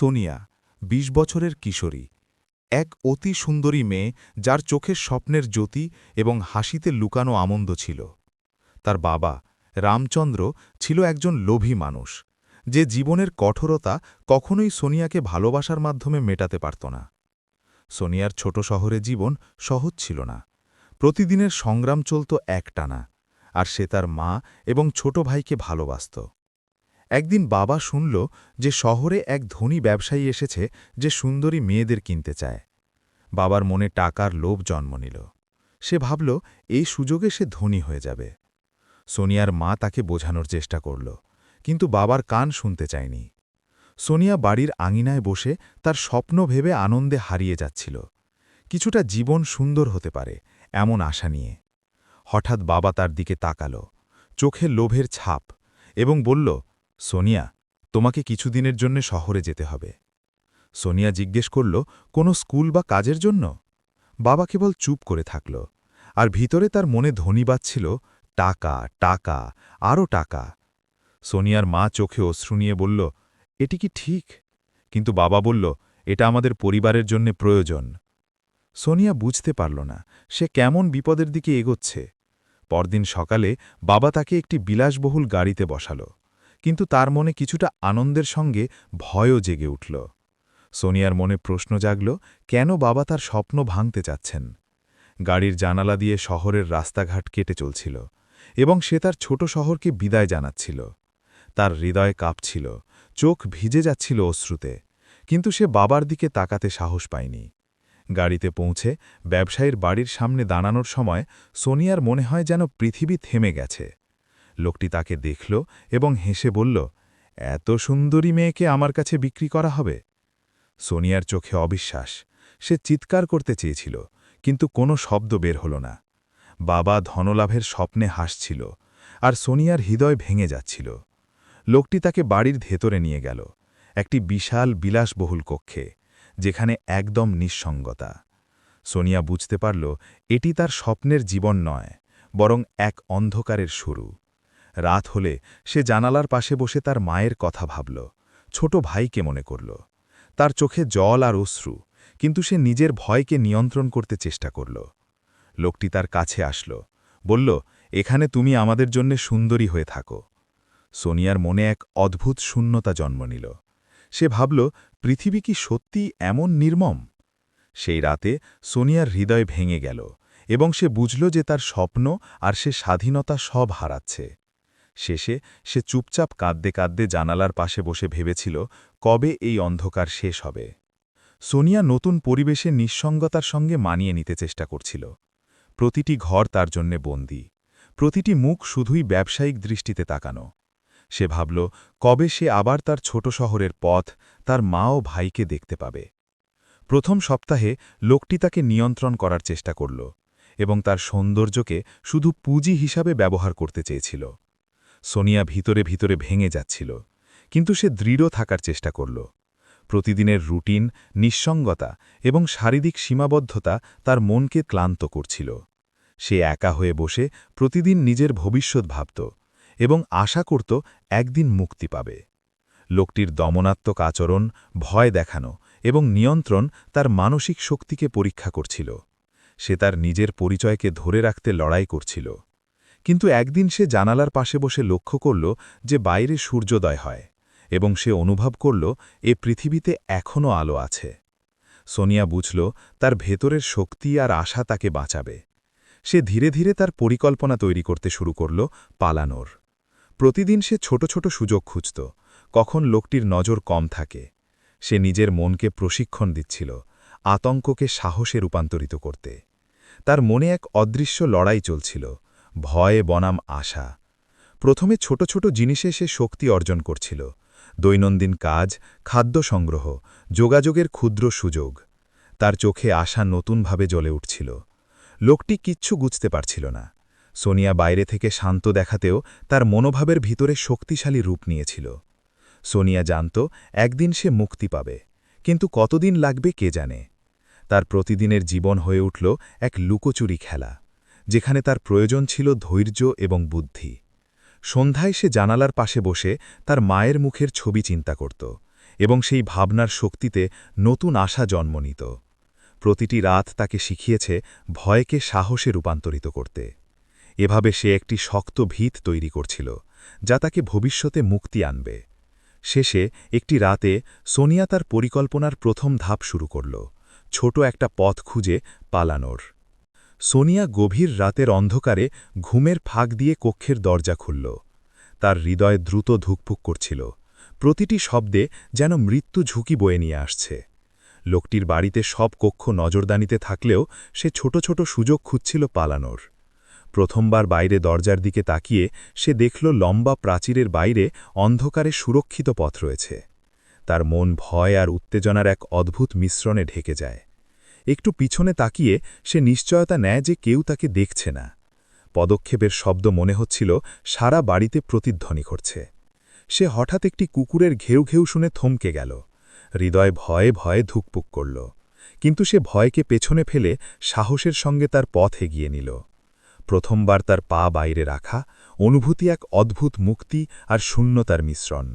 সোনিয়া ২০ বছরের কিশোরী, এক অতি সুন্দরী মেয়ে যার চোখের স্বপ্নের জ্যোতি এবং হাসিতে লুকানো আনন্দ ছিল। তার বাবা রামচন্দ্র ছিল একজন লোভী মানুষ, যে জীবনের কঠোরতা কখনোই সোনিয়াকে ভালোবাসার মাধ্যমে মেটাতে পারত না। সোনিয়ার ছোট শহরে জীবন সহজ ছিল না। প্রতিদিনের সংগ্রাম চলত একটানা, আর সে তার মা এবং ছোট ভাইকে ভালোবাসত। একদিন বাবা শুনল যে শহরে এক ধনী ব্যবসায়ী এসেছে যে সুন্দরী মেয়েদের কিনতে চায়। বাবার মনে টাকার লোভ জন্ম নিল। সে ভাবল এই সুযোগে সে ধনী হয়ে যাবে। সোনিয়ার মা তাকে বোঝানোর চেষ্টা করল, কিন্তু বাবার কান শুনতে চায়নি। সোনিয়া বাড়ির আঙিনায় বসে তার স্বপ্ন ভেবে আনন্দে হারিয়ে যাচ্ছিল। কিছুটা জীবন সুন্দর হতে পারে এমন আশা নিয়ে। হঠাৎ বাবা তার দিকে তাকাল, চোখে লোভের ছাপ, এবং বলল, সোনিয়া, তোমাকে কিছুদিনের জন্য শহরে যেতে হবে। সোনিয়া জিজ্ঞেস করল, কোনো স্কুল বা কাজের জন্য? বাবা কেবল চুপ করে থাকল, আর ভিতরে তার মনে ধ্বনি বাজছিল, টাকা, টাকা, আরও টাকা। সোনিয়ার মা চোখে অশ্রু নিয়ে বলল, এটি কি ঠিক? কিন্তু বাবা বলল, এটা আমাদের পরিবারের জন্য প্রয়োজন। সোনিয়া বুঝতে পারল না সে কেমন বিপদের দিকে এগোচ্ছে। পরদিন সকালে বাবা তাকে একটি বিলাসবহুল গাড়িতে বসাল, কিন্তু তার মনে কিছুটা আনন্দের সঙ্গে ভয়ও জেগে উঠল। সোনিয়ার মনে প্রশ্ন জাগল, কেন বাবা তার স্বপ্ন ভাঙতে চাচ্ছেন? গাড়ির জানালা দিয়ে শহরের রাস্তাঘাট কেটে চলছিল, এবং সে তার ছোট শহরকে বিদায় জানাচ্ছিল। তার হৃদয় কাঁপছিল, চোখ ভিজে যাচ্ছিল অশ্রুতে, কিন্তু সে বাবার দিকে তাকাতে সাহস পায়নি। গাড়িতে পৌঁছে ব্যবসায়ীর বাড়ির সামনে দাঁড়ানোর সময় সোনিয়ার মনে হয় যেন পৃথিবী থেমে গেছে। লোকটি তাকে দেখল এবং হেসে বলল, এত সুন্দরী মেয়েকে আমার কাছে বিক্রি করা হবে? সোনিয়ার চোখে অবিশ্বাস। সে চিৎকার করতে চেয়েছিল, কিন্তু কোনো শব্দ বের হল না। বাবা ধনলাভের স্বপ্নে হাসছিল, আর সোনিয়ার হৃদয় ভেঙে যাচ্ছিল। লোকটি তাকে বাড়ির ভেতরে নিয়ে গেল, একটি বিশাল বিলাসবহুল কক্ষে, যেখানে একদম নিঃসঙ্গতা। সোনিয়া বুঝতে পারল এটি তার স্বপ্নের জীবন নয়, বরং এক অন্ধকারের শুরু। রাত হলে সে জানালার পাশে বসে তার মায়ের কথা ভাবল, ছোট ভাইকে মনে করল। তার চোখে জল আর অশ্রু, কিন্তু সে নিজের ভয়কে নিয়ন্ত্রণ করতে চেষ্টা করল। লোকটি তার কাছে আসল, বলল, এখানে তুমি আমাদের জন্য সুন্দরী হয়ে থাকো। সোনিয়ার মনে এক অদ্ভুত শূন্যতা জন্ম নিল। সে ভাবল, পৃথিবী কি সত্যি এমন নির্মম? সেই রাতে সোনিয়ার হৃদয় ভেঙে গেল, এবং সে বুঝল যে তার স্বপ্ন আর সে স্বাধীনতা সব হারাচ্ছে। শেষে সে চুপচাপ কাঁদতে কাঁদতে জানালার পাশে বসে ভেবেছিল, কবে এই অন্ধকার শেষ হবে। সোনিয়া নতুন পরিবেশে নিঃসঙ্গতার সঙ্গে মানিয়ে নিতে চেষ্টা করছিল। প্রতিটি ঘর তার জন্যে বন্দী, প্রতিটি মুখ শুধুই ব্যবসায়িক দৃষ্টিতে তাকানো। সে ভাবল, কবে সে আবার তার ছোট শহরের পথ, তার মা ও ভাইকে দেখতে পাবে। প্রথম সপ্তাহে লোকটি তাকে নিয়ন্ত্রণ করার চেষ্টা করল, এবং তার সৌন্দর্যকে শুধু পুঁজি হিসাবে ব্যবহার করতে চেয়েছিল। সোনিয়া ভিতরে ভিতরে ভেঙে যাচ্ছিল, কিন্তু সে দৃঢ় থাকার চেষ্টা করল। প্রতিদিনের রুটিন, নিঃসঙ্গতা এবং শারীরিক সীমাবদ্ধতা তার মনকে ক্লান্ত করছিল। সে একা হয়ে বসে প্রতিদিন নিজের ভবিষ্যৎ ভাবত, এবং আশা করত একদিন মুক্তি পাবে। লোকটির দমনাত্মক আচরণ, ভয় দেখানো এবং নিয়ন্ত্রণ তার মানসিক শক্তিকে পরীক্ষা করছিল। সে তার নিজের পরিচয়কে ধরে রাখতে লড়াই করছিল। কিন্তু একদিন সে জানালার পাশে বসে লক্ষ্য করল যে বাইরে সূর্যোদয় হয়, এবং সে অনুভব করল এ পৃথিবীতে এখনও আলো আছে। সোনিয়া বুঝল তার ভেতরের শক্তি আর আশা তাকে বাঁচাবে। সে ধীরে ধীরে তার পরিকল্পনা তৈরি করতে শুরু করল, পালানোর। প্রতিদিন সে ছোট ছোট সুযোগ খুঁজত, কখন লোকটির নজর কম থাকে। সে নিজের মনকে প্রশিক্ষণ দিচ্ছিল, আতঙ্ককে সাহসে রূপান্তরিত করতে। তার মনে এক অদৃশ্য লড়াই চলছিল, ভয় বনাম আশা। প্রথমে ছোট ছোট জিনিসে সে শক্তি অর্জন করছিল, দৈনন্দিন কাজ, খাদ্য সংগ্রহ, যোগাযোগের ক্ষুদ্র সুযোগ। তার চোখে আশা নতুনভাবে জ্বলে উঠছিল। লোকটি কিচ্ছু বুঝতে পারছিল না। সোনিয়া বাইরে থেকে শান্ত দেখাতেও তার মনোভাবের ভিতরে শক্তিশালী রূপ নিয়েছিল। সোনিয়া জানত একদিন সে মুক্তি পাবে, কিন্তু কতদিন লাগবে কে জানে। তার প্রতিদিনের জীবন হয়ে উঠল এক লুকোচুরি খেলা, যেখানে তার প্রয়োজন ছিল ধৈর্য এবং বুদ্ধি। সন্ধ্যায় সে জানালার পাশে বসে তার মায়ের মুখের ছবি চিন্তা করত, এবং সেই ভাবনার শক্তিতে নতুন আশা জন্ম নিত। প্রতিটি রাত তাকে শিখিয়েছে ভয়কে সাহসে রূপান্তরিত করতে। এভাবে সে একটি শক্ত ভিত তৈরি করছিল, যা তাকে ভবিষ্যতে মুক্তি আনবে। শেষে একটি রাতে সোনিয়া তার পরিকল্পনার প্রথম ধাপ শুরু করল, ছোট একটা পথ খুঁজে পালানোর। সোনিয়া গভীর রাতের অন্ধকারে ঘুমের ফাঁক দিয়ে কক্ষের দরজা খুলল। তার হৃদয় দ্রুত ধুকপুক করছিল, প্রতিটি শব্দে যেন মৃত্যু ঝুঁকি বয়ে নিয়ে আসছে। লোকটির বাড়িতে সব কক্ষ নজরদানিতে থাকলেও সে ছোট ছোট সুযোগ খুঁজছিল পালানোর। প্রথমবার বাইরে দরজার দিকে তাকিয়ে সে দেখল লম্বা প্রাচীরের বাইরে অন্ধকারে সুরক্ষিত পথ রয়েছে। তার মন ভয় আর উত্তেজনার এক অদ্ভুত মিশ্রণে ঢেকে যায়। একটু পিছনে তাকিয়ে সে নিশ্চয়তা নেয় যে কেউ তাকে দেখছে না। পদক্ষেপের শব্দ মনে হচ্ছিল সারা বাড়িতে প্রতিধ্বনি করছে। সে হঠাৎ একটি কুকুরের ঘেউ ঘেউ শুনে থমকে গেল। হৃদয় ভয়ে ভয়ে ধুকপুক করল, কিন্তু সে ভয়কে পেছনে ফেলে সাহসের সঙ্গে তার পথ এগিয়ে নিল। প্রথমবার তার পা বাইরে রাখা, অনুভূতি এক অদ্ভুত মুক্তি আর শূন্যতার মিশ্রণ।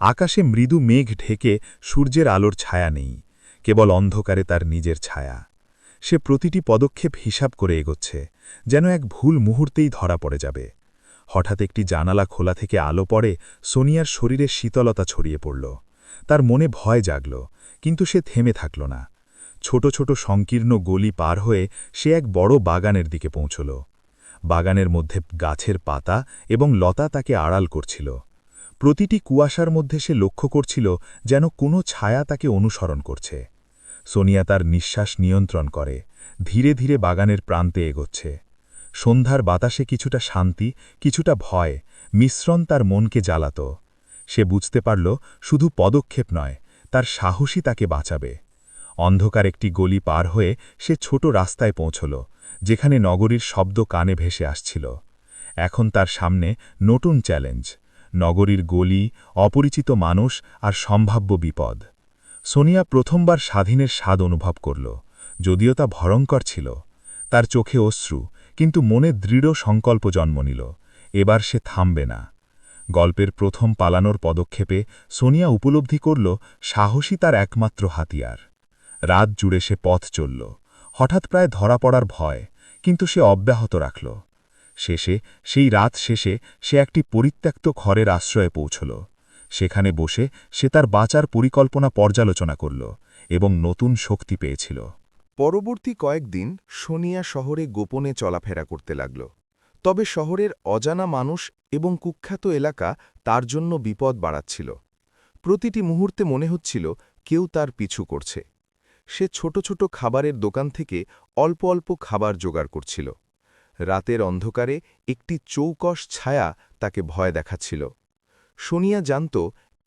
আকাশে মৃদু মেঘ ঢেকে সূর্যের আলোর ছায়া নেই, কেবল অন্ধকারে তার নিজের ছায়া। সে প্রতিটি পদক্ষেপ হিসাব করে এগোচ্ছে, যেন এক ভুল মুহূর্তেই ধরা পড়ে যাবে। হঠাৎ একটি জানালা খোলা থেকে আলো পড়ে সোনিয়ার শরীরে শীতলতা ছড়িয়ে পড়ল। তার মনে ভয় জাগল, কিন্তু সে থেমে থাকল না। ছোট ছোট সংকীর্ণ গলি পার হয়ে সে এক বড় বাগানের দিকে পৌঁছল। বাগানের মধ্যে গাছের পাতা এবং লতা তাকে আড়াল করছিল। প্রতিটি কুয়াশার মধ্যে সে লক্ষ্য করছিল যেন কোনো ছায়া তাকে অনুসরণ করছে। সোনিয়া তার নিঃশ্বাস নিয়ন্ত্রণ করে, ধীরে ধীরে বাগানের প্রান্তে এগোচ্ছে। সন্ধ্যার বাতাসে কিছুটা শান্তি, কিছুটা ভয় মিশ্রণ তার মনকে জ্বালাত। সে বুঝতে পারল শুধু পদক্ষেপ নয়, তার সাহসই তাকে বাঁচাবে। অন্ধকার একটি গলি পার হয়ে সে ছোট রাস্তায় পৌঁছল, যেখানে নগরীর শব্দ কানে ভেসে আসছিল। এখন তার সামনে নতুন চ্যালেঞ্জ, নগরীর গলি, অপরিচিত মানুষ আর সম্ভাব্য বিপদ। সোনিয়া প্রথমবার স্বাধীনের স্বাদ অনুভব করল, যদিও তা ভয়ঙ্কর ছিল। তার চোখে অশ্রু, কিন্তু মনে দৃঢ় সংকল্প জন্ম নিল, এবার সে থামবে না। গল্পের প্রথম পালানোর পদক্ষেপে সোনিয়া উপলব্ধি করল সাহসী তার একমাত্র হাতিয়ার। রাত জুড়ে সে পথ চলল, হঠাৎ প্রায় ধরা পড়ার ভয়, কিন্তু সে অব্যাহত রাখল। শেষে সেই রাত শেষে সে একটি পরিত্যক্ত ঘরের আশ্রয়ে পৌঁছল। সেখানে বসে সে তার বাঁচার পরিকল্পনা পর্যালোচনা করল এবং নতুন শক্তি পেয়েছিল। পরবর্তী কয়েকদিন সোনিয়া শহরে গোপনে চলাফেরা করতে লাগল। তবে শহরের অজানা মানুষ এবং কুখ্যাত এলাকা তার জন্য বিপদ বাড়াচ্ছিল। প্রতিটি মুহূর্তে মনে হচ্ছিল কেউ তার পিছু করছে। সে ছোট ছোট খাবারের দোকান থেকে অল্প অল্প খাবার জোগাড় করছিল। রাতের অন্ধকারে একটি চৌকস ছায়া তাকে ভয় দেখাচ্ছিল। সোনিয়া জানত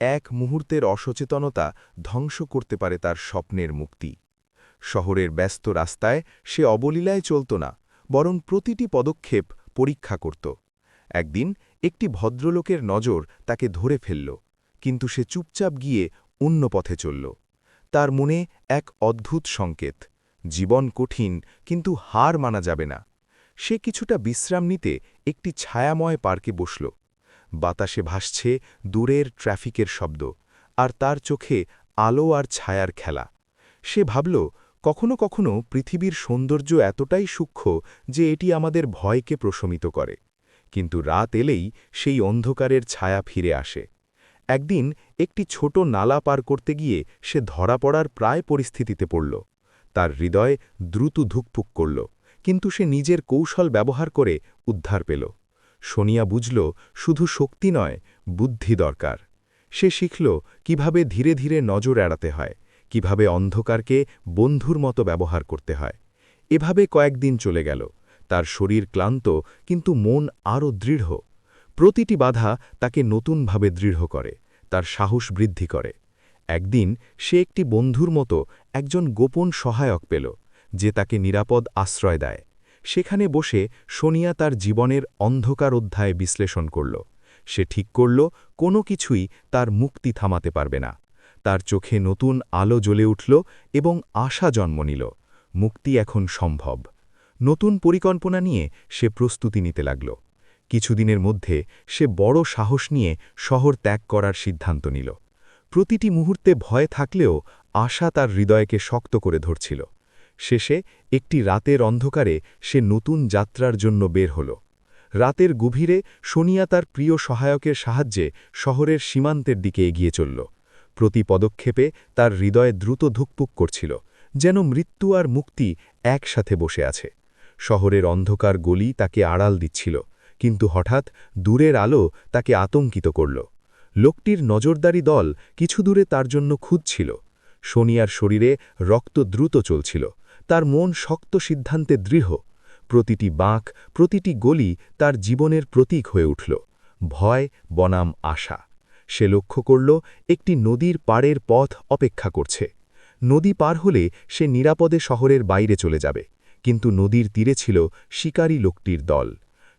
এক মুহূর্তের অসচেতনতা ধ্বংস করতে পারে তার স্বপ্নের মুক্তি। শহরের ব্যস্ত রাস্তায় সে অবলীলায় চলত না, বরং প্রতিটি পদক্ষেপ পরীক্ষা করত। একদিন একটি ভদ্রলোকের নজর তাকে ধরে ফেলল, কিন্তু সে চুপচাপ গিয়ে অন্য পথে চলল। তার মনে এক অদ্ভুত সংকেত, জীবন কঠিন, কিন্তু হার মানা যাবে না। সে কিছুটা বিশ্রাম নিতে একটি ছায়াময় পার্কে বসল। বাতাসে ভাসছে দূরের ট্রাফিকের শব্দ, আর তার চোখে আলো আর ছায়ার খেলা। সে ভাবল, কখনো কখনো পৃথিবীর সৌন্দর্য এতটাই সূক্ষ্ম যে এটি আমাদের ভয়কে প্রশমিত করে। কিন্তু রাত এলেই সেই অন্ধকারের ছায়া ফিরে আসে। একদিন একটি ছোট নালা পার করতে গিয়ে সে ধরা পড়ার প্রায় পরিস্থিতিতে পড়ল। তার হৃদয় দ্রুত ধুকপুক করল, কিন্তু সে নিজের কৌশল ব্যবহার করে উদ্ধার পেল। সোনিয়া বুঝল শুধু শক্তি নয়, বুদ্ধি দরকার। সে শিখল কিভাবে ধীরে ধীরে নজর এড়াতে হয়, কিভাবে অন্ধকারকে বন্ধুর মতো ব্যবহার করতে হয়। এভাবে কয়েকদিন চলে গেল। তার শরীর ক্লান্ত, কিন্তু মন আরও দৃঢ়। প্রতিটি বাধা তাকে নতুনভাবে দৃঢ় করে, তার সাহস বৃদ্ধি করে। একদিন সে একটি বন্ধুর মতো একজন গোপন সহায়ক পেল, যে তাকে নিরাপদ আশ্রয় দেয়। সেখানে বসে সোনিয়া তার জীবনের অন্ধকার অধ্যায় বিশ্লেষণ করল। সে ঠিক করল কোনো কিছুই তার মুক্তি থামাতে পারবে না। তার চোখে নতুন আলো জ্বলে উঠল এবং আশা জন্ম নিল। মুক্তি এখন সম্ভব। নতুন পরিকল্পনা নিয়ে সে প্রস্তুতি নিতে লাগল। কিছুদিনের মধ্যে সে বড় সাহস নিয়ে শহর ত্যাগ করার সিদ্ধান্ত নিল। প্রতিটি মুহূর্তে ভয় থাকলেও আশা তার হৃদয়কে শক্ত করে ধরছিল। শেষে একটি রাতের অন্ধকারে সে নতুন যাত্রার জন্য বের হল। রাতের গভীরে সোনিয়া তার প্রিয় সহায়কের সাহায্যে শহরের সীমান্তের দিকে এগিয়ে চলল। প্রতি পদক্ষেপে তার হৃদয়ে দ্রুত ধুকপুক করছিল, যেন মৃত্যু আর মুক্তি একসাথে বসে আছে। শহরের অন্ধকার গলি তাকে আড়াল দিচ্ছিল, কিন্তু হঠাৎ দূরের আলো তাকে আতঙ্কিত করল। লোকটির নজরদারি দল কিছু দূরে তার জন্য খুঁজছিল। সোনিয়ার শরীরে রক্ত দ্রুত চলছিল, তার মন শক্ত সিদ্ধান্তে দৃঢ়। প্রতিটি বাঁক, প্রতিটি গলি তার জীবনের প্রতীক হয়ে উঠল। ভয় বনাম আশা। সে লক্ষ্য করল একটি নদীর পাড়ের পথ অপেক্ষা করছে। নদী পার হলে সে নিরাপদে শহরের বাইরে চলে যাবে, কিন্তু নদীর তীরে ছিল শিকারী লোকটির দল।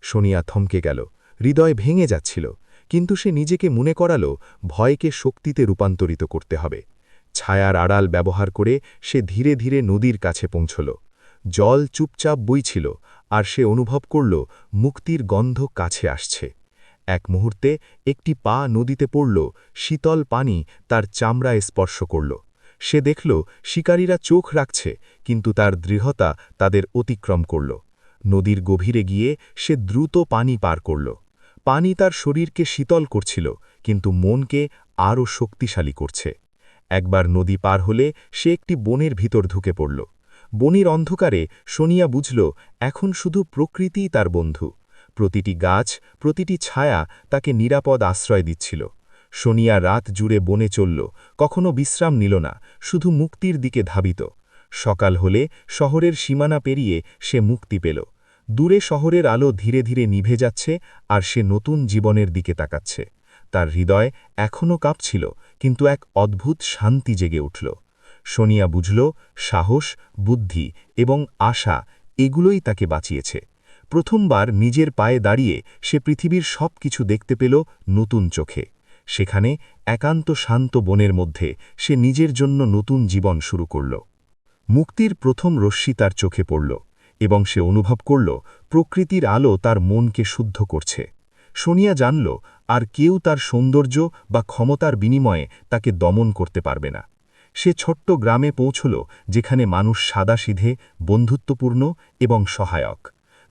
সোনিয়া থমকে গেল, হৃদয় ভেঙে যাচ্ছিল, কিন্তু সে নিজেকে মনে করাল ভয়কে শক্তিতে রূপান্তরিত করতে হবে। ছায়ার আড়াল ব্যবহার করে সে ধীরে ধীরে নদীর কাছে পৌঁছল। জল চুপচাপ বইছিল, আর সে অনুভব করল মুক্তির গন্ধ কাছে আসছে। এক মুহূর্তে একটি পা নদীতে পড়ল, শীতল পানি তার চামড়ায় স্পর্শ করল। সে দেখল শিকারীরা চোখ রাখছে, কিন্তু তার দৃঢ়তা তাদের অতিক্রম করল। নদীর গভীরে গিয়ে সে দ্রুত পানি পার করল। পানি তার শরীরকে শীতল করছিল, কিন্তু মনকে আরও শক্তিশালী করছে। একবার নদী পার হলে সে একটি বনের ভিতর ঢুকে পড়ল। বনের অন্ধকারে সোনিয়া বুঝল এখন শুধু প্রকৃতিই তার বন্ধু। প্রতিটি গাছ, প্রতিটি ছায়া তাকে নিরাপদ আশ্রয় দিচ্ছিল। সোনিয়া রাত জুড়ে বনে চলল, কখনো বিশ্রাম নিল না, শুধু মুক্তির দিকে ধাবিত। সকাল হলে শহরের সীমানা পেরিয়ে সে মুক্তি পেল। দূরে শহরের আলো ধীরে ধীরে নিভে যাচ্ছে, আর সে নতুন জীবনের দিকে তাকাচ্ছে। তার হৃদয় এখনও কাঁপছিল, কিন্তু এক অদ্ভুত শান্তি জেগে উঠল। সোনিয়া বুঝল সাহস, বুদ্ধি এবং আশা এগুলোই তাকে বাঁচিয়েছে। প্রথমবার নিজের পায়ে দাঁড়িয়ে সে পৃথিবীর সব কিছু দেখতে পেল নতুন চোখে। সেখানে একান্ত শান্ত বনের মধ্যে সে নিজের জন্য নতুন জীবন শুরু করল। মুক্তির প্রথম রশ্মি তার চোখে পড়ল, এবং সে অনুভব করল প্রকৃতির আলো তার মনকে শুদ্ধ করছে। সোনিয়া জানল আর কেউ তার সৌন্দর্য বা ক্ষমতার বিনিময়ে তাকে দমন করতে পারবে না। সে ছোট্ট গ্রামে পৌঁছল, যেখানে মানুষ সাদাসিধে, বন্ধুত্বপূর্ণ এবং সহায়ক।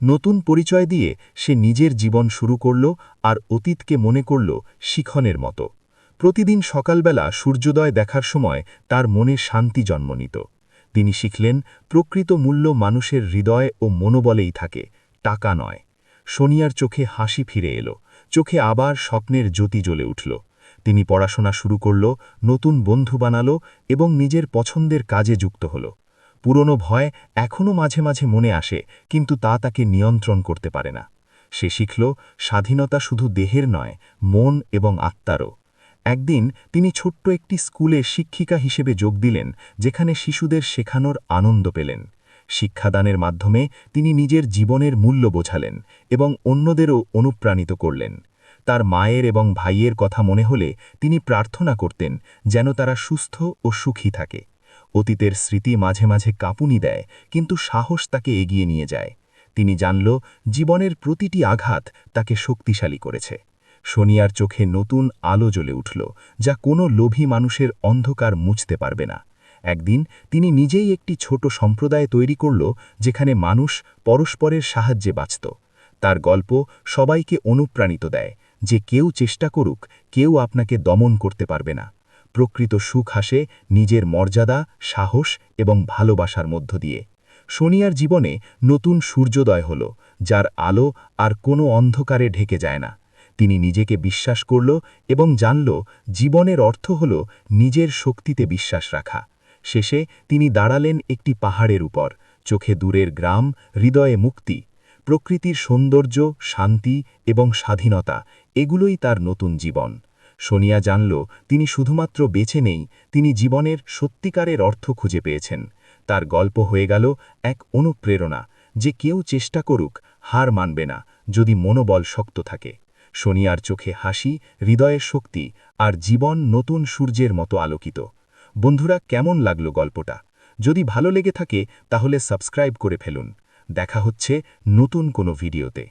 নতুন পরিচয় দিয়ে সে নিজের জীবন শুরু করল, আর অতীতকে মনে করল শিখনের মতো। প্রতিদিন সকালবেলা সূর্যোদয় দেখার সময় তার মনে শান্তি জন্ম নিত। তিনি শিখলেন প্রকৃত মূল্য মানুষের হৃদয় ও মনোবলেই থাকে, টাকা নয়। সোনিয়ার চোখে হাসি ফিরে এলো, চোখে আবার স্বপ্নের জ্যোতি জ্বলে উঠল। তিনি পড়াশোনা শুরু করল, নতুন বন্ধু বানাল এবং নিজের পছন্দের কাজে যুক্ত হল। পুরনো ভয় এখনও মাঝে মাঝে মনে আসে, কিন্তু তা তাকে নিয়ন্ত্রণ করতে পারে না। সে শিখল স্বাধীনতা শুধু দেহের নয়, মন এবং আত্মারও। একদিন তিনি ছোট্ট একটি স্কুলে শিক্ষিকা হিসেবে যোগ দিলেন, যেখানে শিশুদের শেখানোর আনন্দ পেলেন। শিক্ষাদানের মাধ্যমে তিনি নিজের জীবনের মূল্য বোঝালেন এবং অন্যদেরও অনুপ্রাণিত করলেন। তার মায়ের এবং ভাইয়ের কথা মনে হলে তিনি প্রার্থনা করতেন যেন তারা সুস্থ ও সুখী থাকে। অতীতের স্মৃতি মাঝে মাঝে কাঁপুনি দেয়, কিন্তু সাহস তাকে এগিয়ে নিয়ে যায়। তিনি জানল জীবনের প্রতিটি আঘাত তাকে শক্তিশালী করেছে। সোনিয়ার চোখে নতুন আলো জ্বলে উঠল, যা কোনো লোভী মানুষের অন্ধকার মুছতে পারবে না। একদিন তিনি নিজেই একটি ছোট সম্প্রদায় তৈরি করল, যেখানে মানুষ পরস্পরের সাহায্যে বাঁচত। তার গল্প সবাইকে অনুপ্রাণিত দেয় যে কেউ চেষ্টা করুক, কেউ আপনাকে দমন করতে পারবে না। প্রকৃত সুখ আসে নিজের মর্যাদা, সাহস এবং ভালোবাসার মধ্য দিয়ে। সোনিয়ার জীবনে নতুন সূর্যোদয় হল, যার আলো আর কোনো অন্ধকারে ঢেকে যায় না। তিনি নিজেকে বিশ্বাস করল এবং জানল জীবনের অর্থ হল নিজের শক্তিতে বিশ্বাস রাখা। শেষে তিনি দাঁড়ালেন একটি পাহাড়ের উপর, চোখে দূরের গ্রাম, হৃদয়ে মুক্তি। প্রকৃতির সৌন্দর্য, শান্তি এবং স্বাধীনতা এগুলোই তার নতুন জীবন। সোনিয়া জানল তিনি শুধুমাত্র বেঁচে নেই, তিনি জীবনের সত্যিকারের অর্থ খুঁজে পেয়েছেন। তার গল্প হয়ে গেল এক অনুপ্রেরণা যে কেউ চেষ্টা করুক, হার মানবে না যদি মনোবল শক্ত থাকে। সোনিয়ার চোখে হাসি, হৃদয়ের শক্তি, আর জীবন নতুন সূর্যের মতো আলোকিত। বন্ধুরা, কেমন লাগলো গল্পটা? যদি ভালো লেগে থাকে তাহলে সাবস্ক্রাইব করে ফেলুন। দেখা হচ্ছে নতুন কোনো ভিডিওতে।